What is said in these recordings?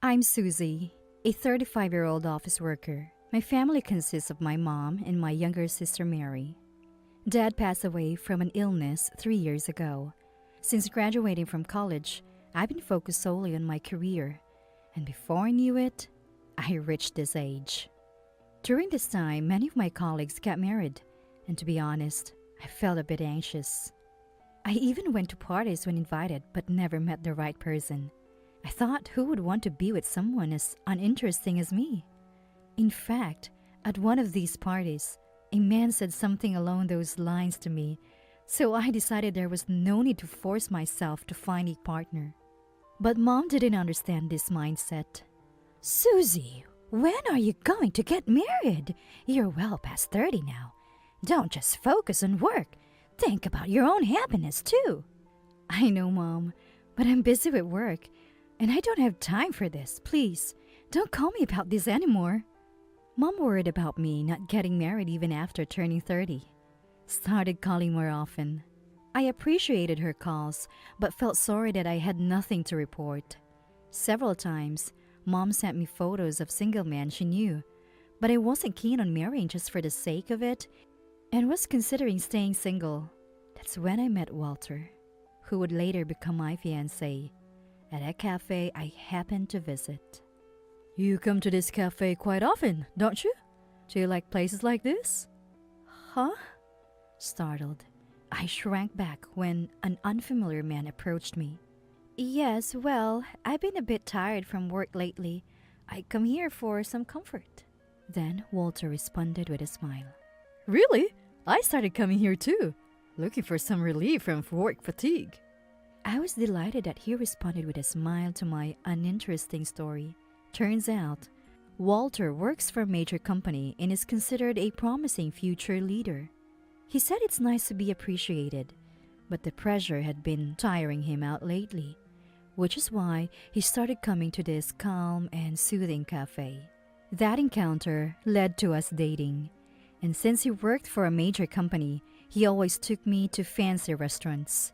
I'm Susie, a 35-year-old office worker. My family consists of my mom and my younger sister Mary. Dad passed away from an illness 3 years ago. Since graduating from college, I've been focused solely on my career. And before I knew it, I reached this age. During this time, many of my colleagues got married. And to be honest, I felt a bit anxious. I even went to parties when invited but never met the right person. I thought, who would want to be with someone as uninteresting as me? In fact, at one of these parties, a man said something along those lines to me, so I decided there was no need to force myself to find a partner. But Mom didn't understand this mindset. Susie, when are you going to get married? You're well past 30 now. Don't just focus on work. Think about your own happiness too. I know, Mom, but I'm busy with work. And I don't have time for this. Please, don't call me about this anymore. Mom worried about me not getting married even after turning 30. Started calling more often. I appreciated her calls, but felt sorry that I had nothing to report. Several times, Mom sent me photos of single men she knew, but I wasn't keen on marrying just for the sake of it, and was considering staying single. That's when I met Walter, who would later become my fiancé, at a cafe I happened to visit. You come to this cafe quite often, don't you? Do you like places like this? Huh? Startled, I shrank back when an unfamiliar man approached me. Yes, well, I've been a bit tired from work lately. I come here for some comfort. Then Walter responded with a smile. Really? I started coming here too, looking for some relief from work fatigue. I was delighted that he responded with a smile to my uninteresting story. Turns out, Walter works for a major company and is considered a promising future leader. He said it's nice to be appreciated, but the pressure had been tiring him out lately, which is why he started coming to this calm and soothing cafe. That encounter led to us dating, and since he worked for a major company, he always took me to fancy restaurants.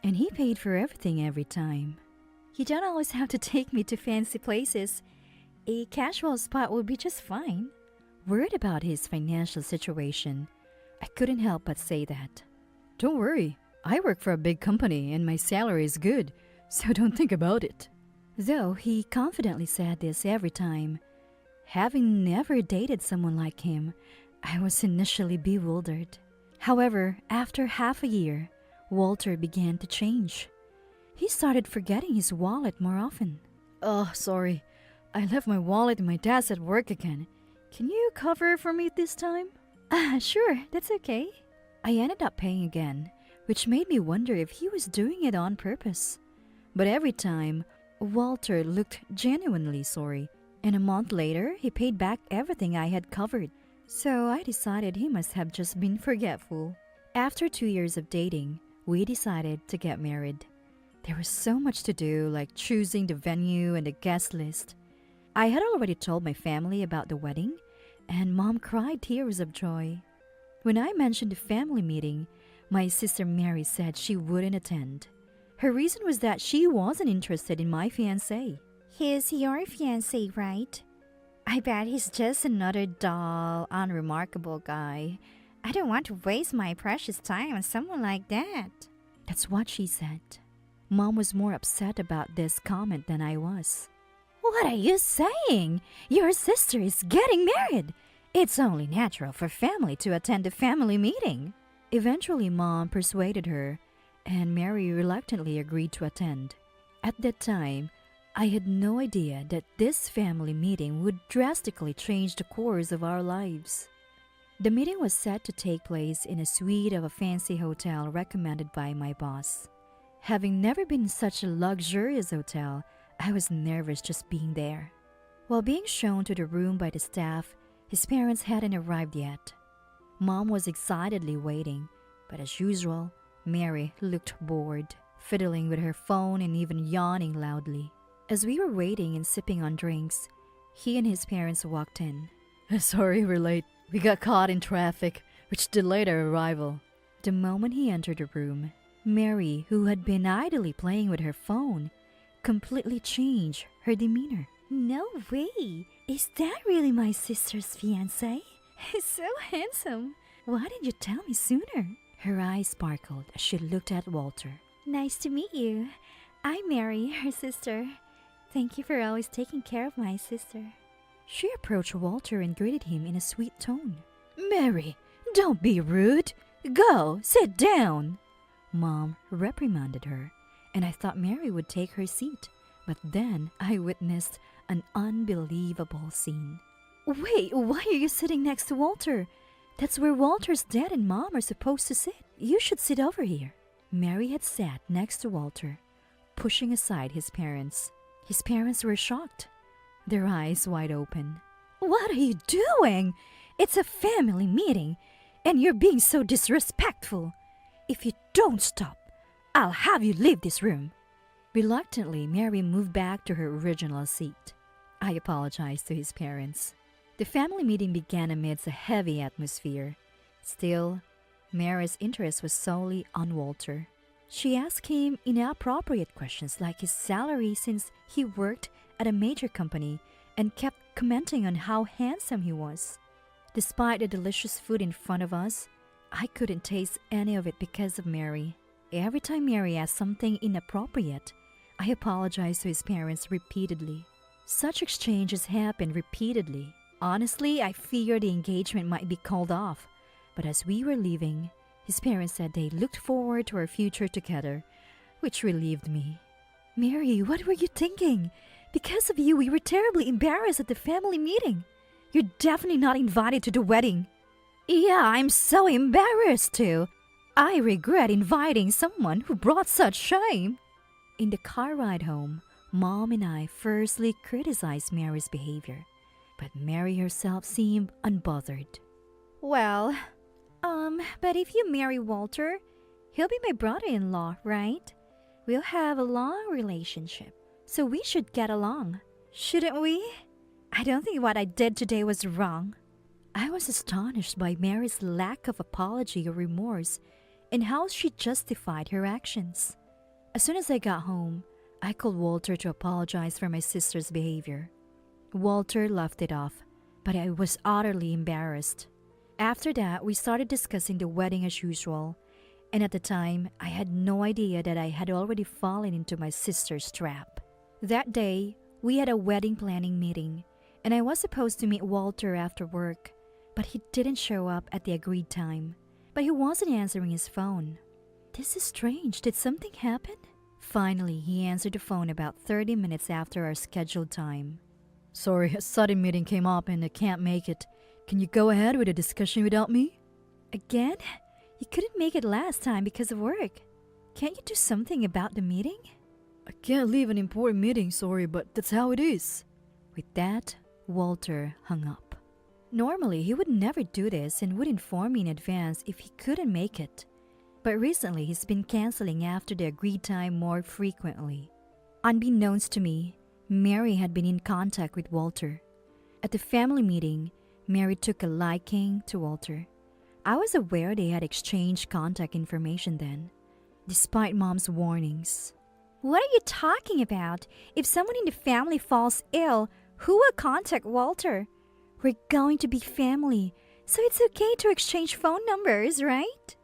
And he paid for everything every time. You don't always have to take me to fancy places. A casual spot would be just fine. Worried about his financial situation, I couldn't help but say that. Don't worry, I work for a big company and my salary is good, so don't think about it. Though he confidently said this every time, having never dated someone like him, I was initially bewildered. However, after half a year, Walter began to change. He started forgetting his wallet more often. Oh, sorry. I left my wallet in my desk at work again. Can you cover for me this time? Sure, that's okay. I ended up paying again, which made me wonder if he was doing it on purpose. But every time, Walter looked genuinely sorry, and a month later, he paid back everything I had covered. So I decided he must have just been forgetful. After 2 years of dating, we decided to get married. There was so much to do, like choosing the venue and the guest list. I had already told my family about the wedding, and Mom cried tears of joy. When I mentioned the family meeting, my sister Mary said she wouldn't attend. Her reason was that she wasn't interested in my fiancé. He's your fiancé, right? I bet he's just another dull, unremarkable guy. I don't want to waste my precious time on someone like that. That's what she said. Mom was more upset about this comment than I was. What are you saying? Your sister is getting married. It's only natural for family to attend a family meeting. Eventually, Mom persuaded her, and Mary reluctantly agreed to attend. At that time, I had no idea that this family meeting would drastically change the course of our lives. The meeting was set to take place in a suite of a fancy hotel recommended by my boss. Having never been in such a luxurious hotel, I was nervous just being there. While being shown to the room by the staff, his parents hadn't arrived yet. Mom was excitedly waiting, but as usual, Mary looked bored, fiddling with her phone and even yawning loudly. As we were waiting and sipping on drinks, he and his parents walked in. Sorry we're late. We got caught in traffic, which delayed our arrival. The moment he entered the room, Mary, who had been idly playing with her phone, completely changed her demeanor. No way! Is that really my sister's fiancé? He's so handsome. Why didn't you tell me sooner? Her eyes sparkled as she looked at Walter. Nice to meet you. I'm Mary, her sister. Thank you for always taking care of my sister. She approached Walter and greeted him in a sweet tone. Mary, don't be rude. Go, sit down. Mom reprimanded her, and I thought Mary would take her seat. But then I witnessed an unbelievable scene. Wait, why are you sitting next to Walter? That's where Walter's dad and mom are supposed to sit. You should sit over here. Mary had sat next to Walter, pushing aside his parents. His parents were shocked, their eyes wide open. What are you doing? It's a family meeting, and you're being so disrespectful. If you don't stop, I'll have you leave this room. Reluctantly, Mary moved back to her original seat. I apologized to his parents. The family meeting began amidst a heavy atmosphere. Still, Mary's interest was solely on Walter. She asked him inappropriate questions like his salary since he worked at a major company and kept commenting on how handsome he was. Despite the delicious food in front of us, I couldn't taste any of it because of Mary. Every time Mary asked something inappropriate, I apologized to his parents repeatedly. Such exchanges happened repeatedly. Honestly, I feared the engagement might be called off. But as we were leaving, his parents said they looked forward to our future together, which relieved me. Mary, what were you thinking? Because of you, we were terribly embarrassed at the family meeting. You're definitely not invited to the wedding. Yeah, I'm so embarrassed too. I regret inviting someone who brought such shame. In the car ride home, Mom and I firstly criticized Mary's behavior, but Mary herself seemed unbothered. Well, but if you marry Walter, he'll be my brother-in-law, right? We'll have a long relationship, so we should get along, shouldn't we? I don't think what I did today was wrong. I was astonished by Mary's lack of apology or remorse and how she justified her actions. As soon as I got home, I called Walter to apologize for my sister's behavior. Walter laughed it off, but I was utterly embarrassed. After that, we started discussing the wedding as usual, and at the time, I had no idea that I had already fallen into my sister's trap. That day, we had a wedding planning meeting, and I was supposed to meet Walter after work, but he didn't show up at the agreed time. But he wasn't answering his phone. This is strange. Did something happen? Finally, he answered the phone about 30 minutes after our scheduled time. Sorry, a sudden meeting came up and I can't make it. Can you go ahead with the discussion without me? Again? You couldn't make it last time because of work. Can't you do something about the meeting? I can't leave an important meeting, sorry, but that's how it is. With that, Walter hung up. Normally, he would never do this and would inform me in advance if he couldn't make it. But recently, he's been canceling after the agreed time more frequently. Unbeknownst to me, Mary had been in contact with Walter. At the family meeting, Mary took a liking to Walter. I was aware they had exchanged contact information then, despite Mom's warnings. What are you talking about? If someone in the family falls ill, who will contact Walter? We're going to be family, so it's okay to exchange phone numbers, right?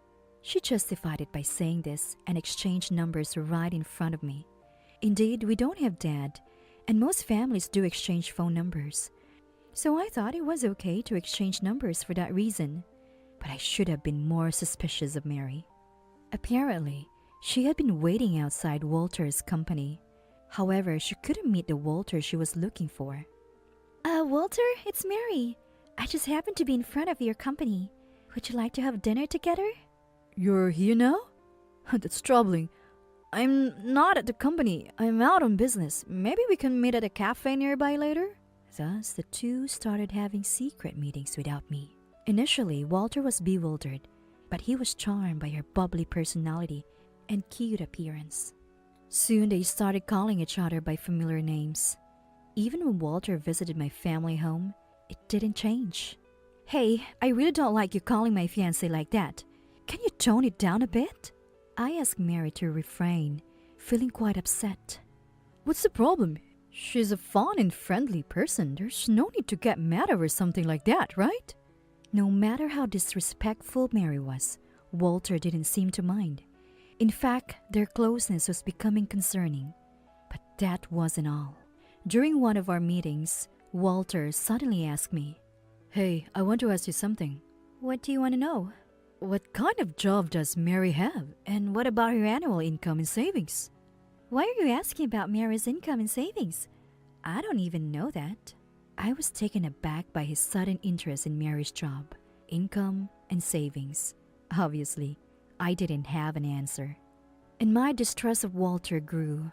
She justified it by saying this and exchanged numbers right in front of me. Indeed, we don't have Dad, and most families do exchange phone numbers. So I thought it was okay to exchange numbers for that reason, but I should have been more suspicious of Mary. Apparently, she had been waiting outside Walter's company. However, she couldn't meet the Walter she was looking for. Walter, it's Mary. I just happened to be in front of your company. Would you like to have dinner together? You're here now? That's troubling. I'm not at the company. I'm out on business. Maybe we can meet at a cafe nearby later? Thus, the two started having secret meetings without me. Initially, Walter was bewildered, but he was charmed by her bubbly personality and cute appearance. Soon, they started calling each other by familiar names. Even when Walter visited my family home, it didn't change. Hey, I really don't like you calling my fiancé like that. Can you tone it down a bit? I asked Mary to refrain, feeling quite upset. What's the problem? She's a fun and friendly person. There's no need to get mad over something like that, right? No matter how disrespectful Mary was, Walter didn't seem to mind. In fact, their closeness was becoming concerning. But that wasn't all. During one of our meetings, Walter suddenly asked me, Hey, I want to ask you something. "What do you want to know? What kind of job does Mary have? And what about her annual income and savings? Why are you asking about Mary's income and savings? I don't even know that." I was taken aback by his sudden interest in Mary's job, income, and savings. Obviously, I didn't have an answer. And my distrust of Walter grew.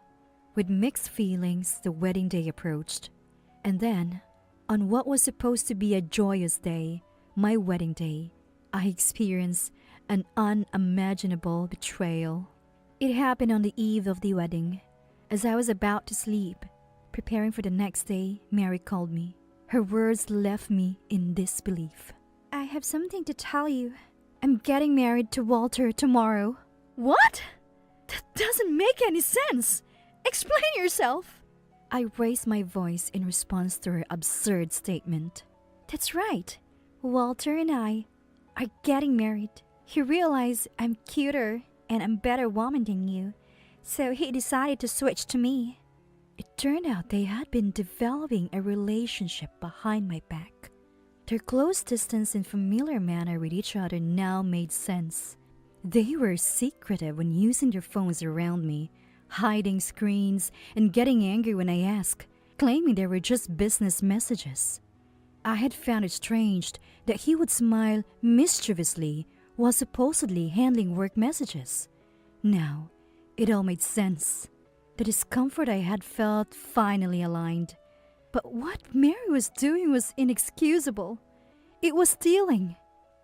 With mixed feelings, the wedding day approached. And then, on what was supposed to be a joyous day, my wedding day, I experienced an unimaginable betrayal. It happened on the eve of the wedding. As I was about to sleep, preparing for the next day, Mary called me. Her words left me in disbelief. "I have something to tell you. I'm getting married to Walter tomorrow." What? That doesn't make any sense. Explain yourself. I raised my voice in response to her absurd statement. "That's right. Walter and I are getting married. He realized I'm cuter and I'm a better woman than you, so he decided to switch to me." It turned out they had been developing a relationship behind my back. Their close distance and familiar manner with each other now made sense. They were secretive when using their phones around me, hiding screens and getting angry when I asked, claiming they were just business messages. I had found it strange that he would smile mischievously while supposedly handling work messages. Now, it all made sense. The discomfort I had felt finally aligned. But what Mary was doing was inexcusable. It was stealing.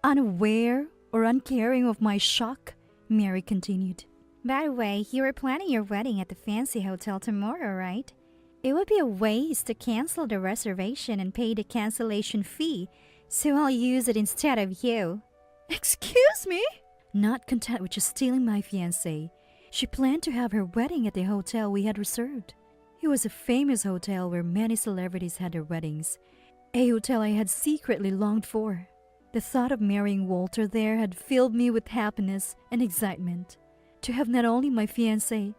Unaware or uncaring of my shock, Mary continued. "By the way, you were planning your wedding at the Fiancé Hotel tomorrow, right? It would be a waste to cancel the reservation and pay the cancellation fee, so I'll use it instead of you." Excuse me? Not content with just stealing my fiancé, she planned to have her wedding at the hotel we had reserved. It was a famous hotel where many celebrities had their weddings, a hotel I had secretly longed for. The thought of marrying Walter there had filled me with happiness and excitement. To have not only my fiancé,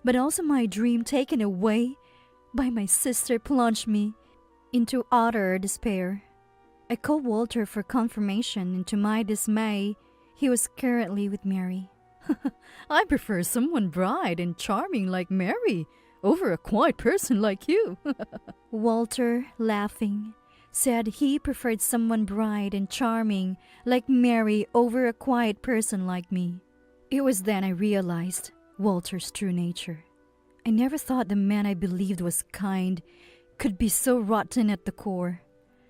but also my dream taken away by my sister plunged me into utter despair. I called Walter for confirmation, and to my dismay, he was currently with Mary. I prefer someone bright and charming like Mary over a quiet person like you. Walter, laughing, said he preferred someone bright and charming like Mary over a quiet person like me. It was then I realized Walter's true nature. I never thought the man I believed was kind could be so rotten at the core.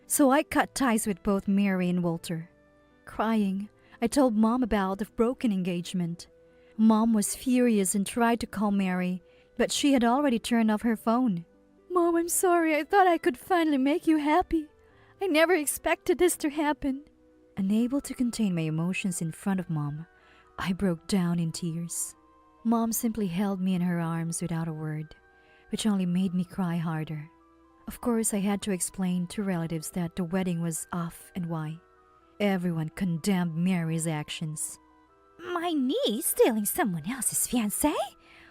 So I cut ties with both Mary and Walter. Crying, I told Mom about the broken engagement. Mom was furious and tried to call Mary, but she had already turned off her phone. "Mom, I'm sorry. I thought I could finally make you happy. I never expected this to happen." Unable to contain my emotions in front of Mom, I broke down in tears. Mom simply held me in her arms without a word, which only made me cry harder. Of course, I had to explain to relatives that the wedding was off and why. Everyone condemned Mary's actions. "My niece stealing someone else's fiancé?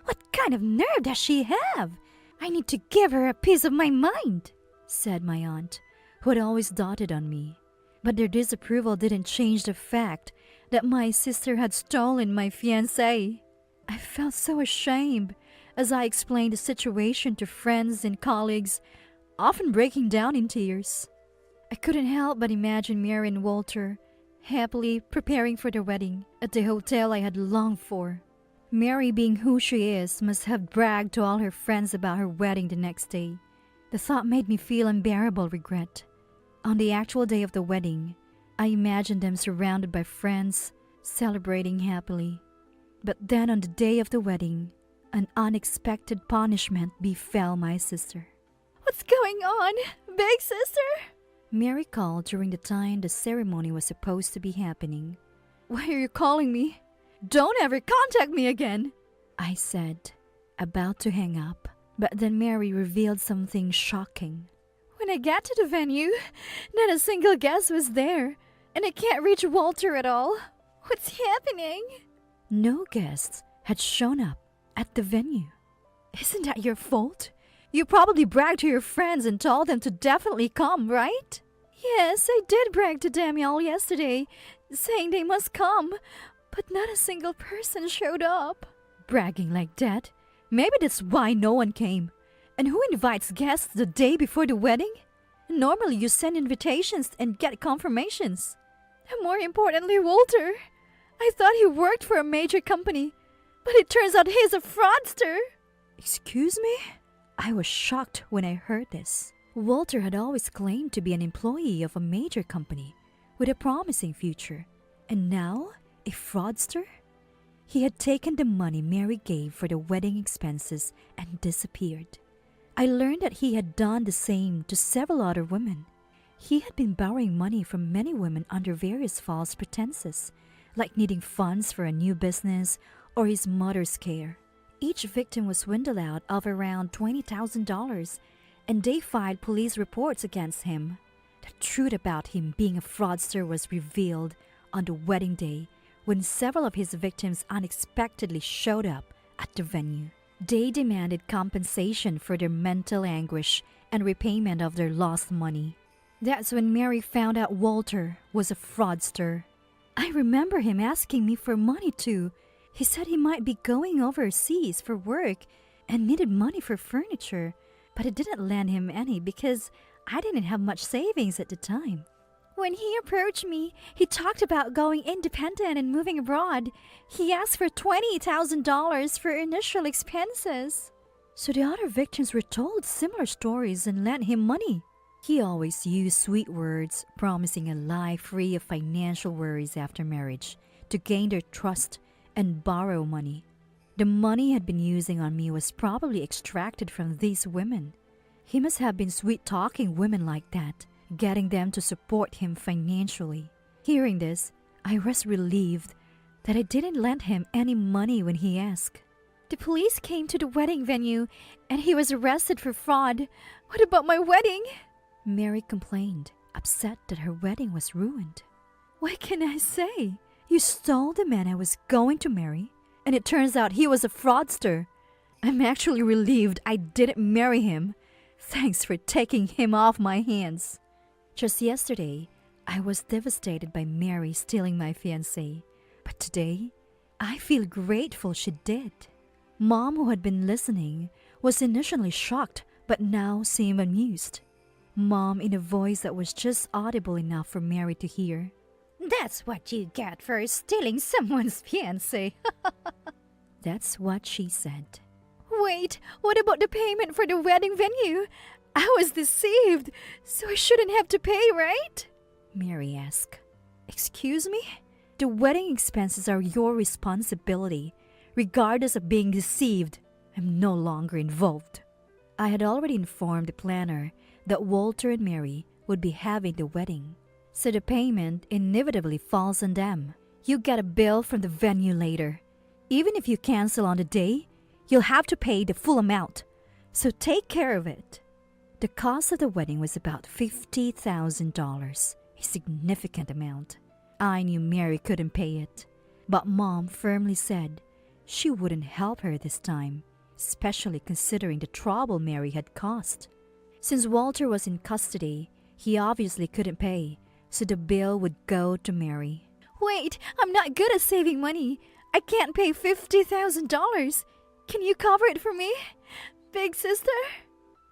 What kind of nerve does she have? I need to give her a piece of my mind," said my aunt, who had always doted on me. But their disapproval didn't change the fact that my sister had stolen my fiancé. I felt so ashamed as I explained the situation to friends and colleagues, often breaking down in tears. I couldn't help but imagine Mary and Walter happily preparing for their wedding at the hotel I had longed for. Mary, being who she is, must have bragged to all her friends about her wedding the next day. The thought made me feel unbearable regret. On the actual day of the wedding, I imagined them surrounded by friends, celebrating happily. But then on the day of the wedding, an unexpected punishment befell my sister. "What's going on, big sister?" Mary called during the time the ceremony was supposed to be happening. "Why are you calling me? Don't ever contact me again," I said, about to hang up. But then Mary revealed something shocking. When I got to the venue, not a single guest was there, and I can't reach Walter at all. What's happening? No guests had shown up at the venue. Isn't that your fault? You probably bragged to your friends and told them to definitely come, right? Yes, I did brag to them all yesterday, saying they must come, but not a single person showed up. Bragging like that? Maybe that's why no one came. And who invites guests the day before the wedding? Normally you send invitations and get confirmations. And more importantly, Walter. I thought he worked for a major company, but it turns out he's a fraudster. Excuse me? I was shocked when I heard this. Walter had always claimed to be an employee of a major company with a promising future. And now, a fraudster? He had taken the money Mary gave for the wedding expenses and disappeared. I learned that he had done the same to several other women. He had been borrowing money from many women under various false pretenses, like needing funds for a new business or his mother's care. Each victim was swindled out of around $20,000, and they filed police reports against him. The truth about him being a fraudster was revealed on the wedding day when several of his victims unexpectedly showed up at the venue. They demanded compensation for their mental anguish and repayment of their lost money. That's when Mary found out Walter was a fraudster. I remember him asking me for money too. He said he might be going overseas for work and needed money for furniture, but I didn't lend him any because I didn't have much savings at the time. When he approached me, he talked about going independent and moving abroad. He asked for $20,000 for initial expenses. So the other victims were told similar stories and lent him money. He always used sweet words, promising a life free of financial worries after marriage to gain their trust and borrow money. The money he had been using on me was probably extracted from these women. He must have been sweet-talking women like that, getting them to support him financially. Hearing this, I was relieved that I didn't lend him any money when he asked. The police came to the wedding venue and he was arrested for fraud. What about my wedding? Mary complained, upset that her wedding was ruined. What can I say? You stole the man I was going to marry, and it turns out he was a fraudster. I'm actually relieved I didn't marry him. Thanks for taking him off my hands. Just yesterday, I was devastated by Mary stealing my fiancé. But today, I feel grateful she did. Mom, who had been listening, was initially shocked but now seemed amused. Mom, in a voice that was just audible enough for Mary to hear. That's what you get for stealing someone's fiancé. That's what she said. Wait, what about the payment for the wedding venue? I was deceived, so I shouldn't have to pay, right? Mary asked. Excuse me? The wedding expenses are your responsibility, regardless of being deceived. I'm no longer involved. I had already informed the planner that Walter and Mary would be having the wedding, so the payment inevitably falls on them. You get a bill from the venue later. Even if you cancel on the day, you'll have to pay the full amount, so take care of it. The cost of the wedding was about $50,000, a significant amount. I knew Mary couldn't pay it, but Mom firmly said she wouldn't help her this time, especially considering the trouble Mary had caused. Since Walter was in custody, he obviously couldn't pay, so the bill would go to Mary. Wait, I'm not good at saving money. I can't pay $50,000. Can you cover it for me, big sister?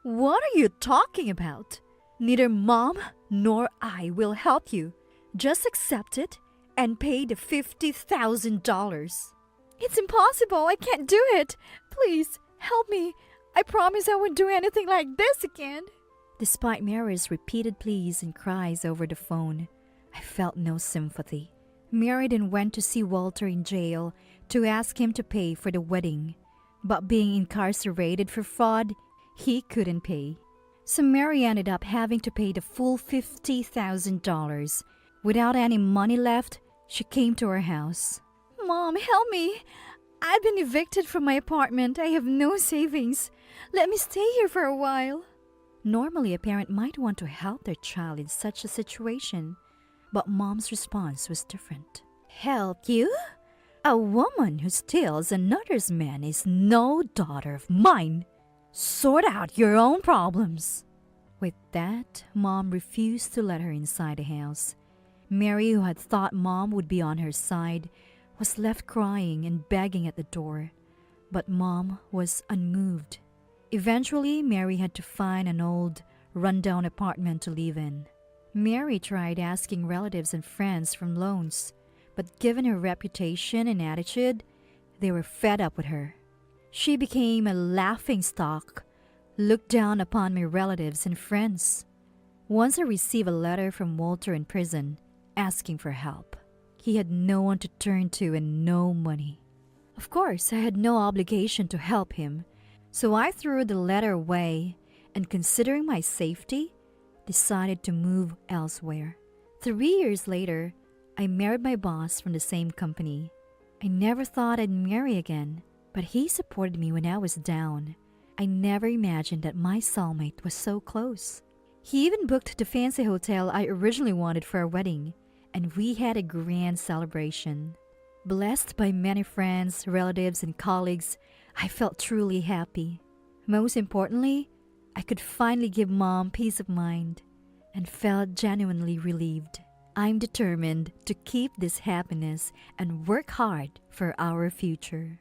What are you talking about? Neither Mom nor I will help you. Just accept it and pay the $50,000. It's impossible. I can't do it. Please, help me. I promise I won't do anything like this again. Despite Mary's repeated pleas and cries over the phone, I felt no sympathy. Mary then went to see Walter in jail to ask him to pay for the wedding. But being incarcerated for fraud, he couldn't pay. So Mary ended up having to pay the full $50,000. Without any money left, she came to our house. Mom, help me. I've been evicted from my apartment. I have no savings. Let me stay here for a while. Normally, a parent might want to help their child in such a situation, but Mom's response was different. Help you? A woman who steals another's man is no daughter of mine. Sort out your own problems. With that, Mom refused to let her inside the house. Mary, who had thought Mom would be on her side, was left crying and begging at the door. But Mom was unmoved. Eventually, Mary had to find an old, rundown apartment to live in. Mary tried asking relatives and friends for loans, but given her reputation and attitude, they were fed up with her. She became a laughingstock, looked down upon my relatives and friends. Once I received a letter from Walter in prison asking for help. He had no one to turn to and no money. Of course, I had no obligation to help him, so I threw the letter away and, considering my safety, decided to move elsewhere. 3 years later, I married my boss from the same company. I never thought I'd marry again, but he supported me when I was down. I never imagined that my soulmate was so close. He even booked the fancy hotel I originally wanted for our wedding, and we had a grand celebration. Blessed by many friends, relatives, and colleagues, I felt truly happy. Most importantly, I could finally give Mom peace of mind and felt genuinely relieved. I'm determined to keep this happiness and work hard for our future.